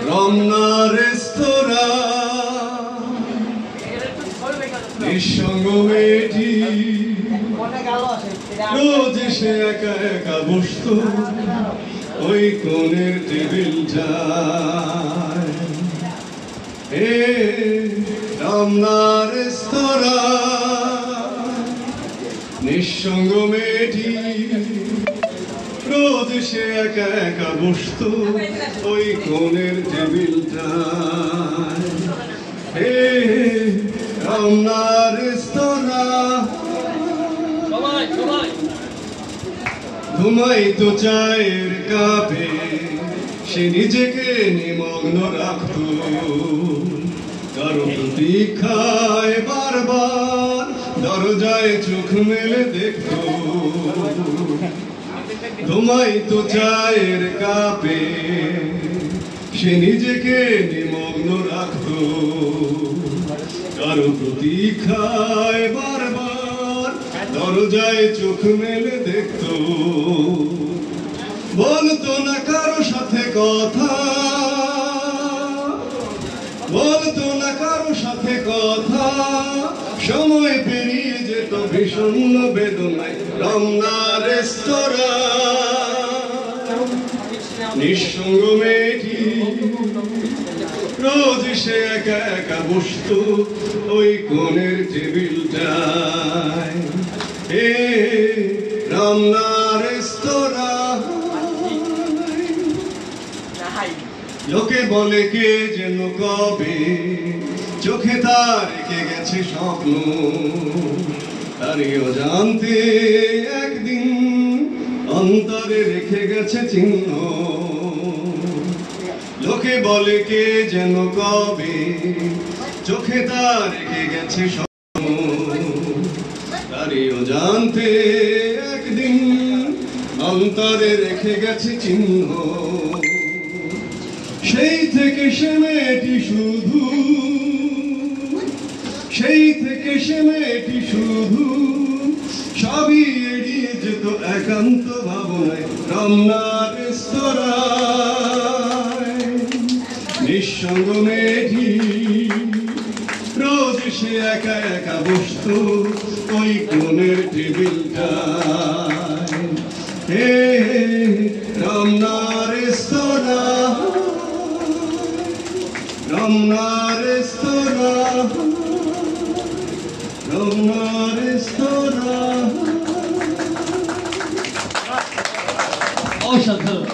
রমনা রেস্তোরাঁ নিঃসঙ্গ মেয়েটি রোজ এসে একা একা বসতো ওই কোণের টেবিলটায়। রমনা রেস্তোরাঁ নিঃসঙ্গ মেয়েটি রোজ এসে একা একা বসতো ওই কোণের টেবিলটায়। রমনা রেস্তোরাঁ ঘুমাইতো চায়ের কাপে, সে নিজেকে নিমগ্ন রাখত কারো প্রতীক্ষায়, বারবার দরজায় চোখ মেলে দেখত। ঘুমাইতো চায়ের কাপে, সে নিজেকে নিমগ্ন রাখত কারো প্রতীক্ষায়, বারবার দরজায় চোখ মেলে দেখত। বলতো না কারো সাথে কথা, বলতো না কারো সাথে কথা, সময় পেরিয়ে যেত ভীষণ বেদনায়। রমনা রেস্তোরাঁ নিঃসঙ্গ মেয়েটি রোজ সে একা একা বসতো ওই কোণের টেবিলটায়। রমনা রেস্তোরাঁ লোকে বলে কে যেন কবে চোখে তার রেখে গেছে স্বপ্ন, তারই অজান্তে একদিন অন্তরে রেখে গেছে চিহ্ন। লোকে বলে কে যেন কবে চোখে তার রেখে গেছে স্বপ্ন, তারই অজান্তে একদিন অন্তরে রেখে গেছে চিহ্ন। সেই থেকে সে মেয়েটি শুধু, সেই থেকে সে মেয়েটি শুধু সবই এড়িয়ে যেত একান্ত ভাবনায়। রমনা রেস্তোরাঁ নিঃসঙ্গ মেয়েটি রোজ সে একা একা বসতো ওই কোণের টেবিলটায়। রমনা রেস্তোরাঁ, রমনা রেস্তোরাঁ, রমনা রেস্তোরাঁ। অসাধারণ।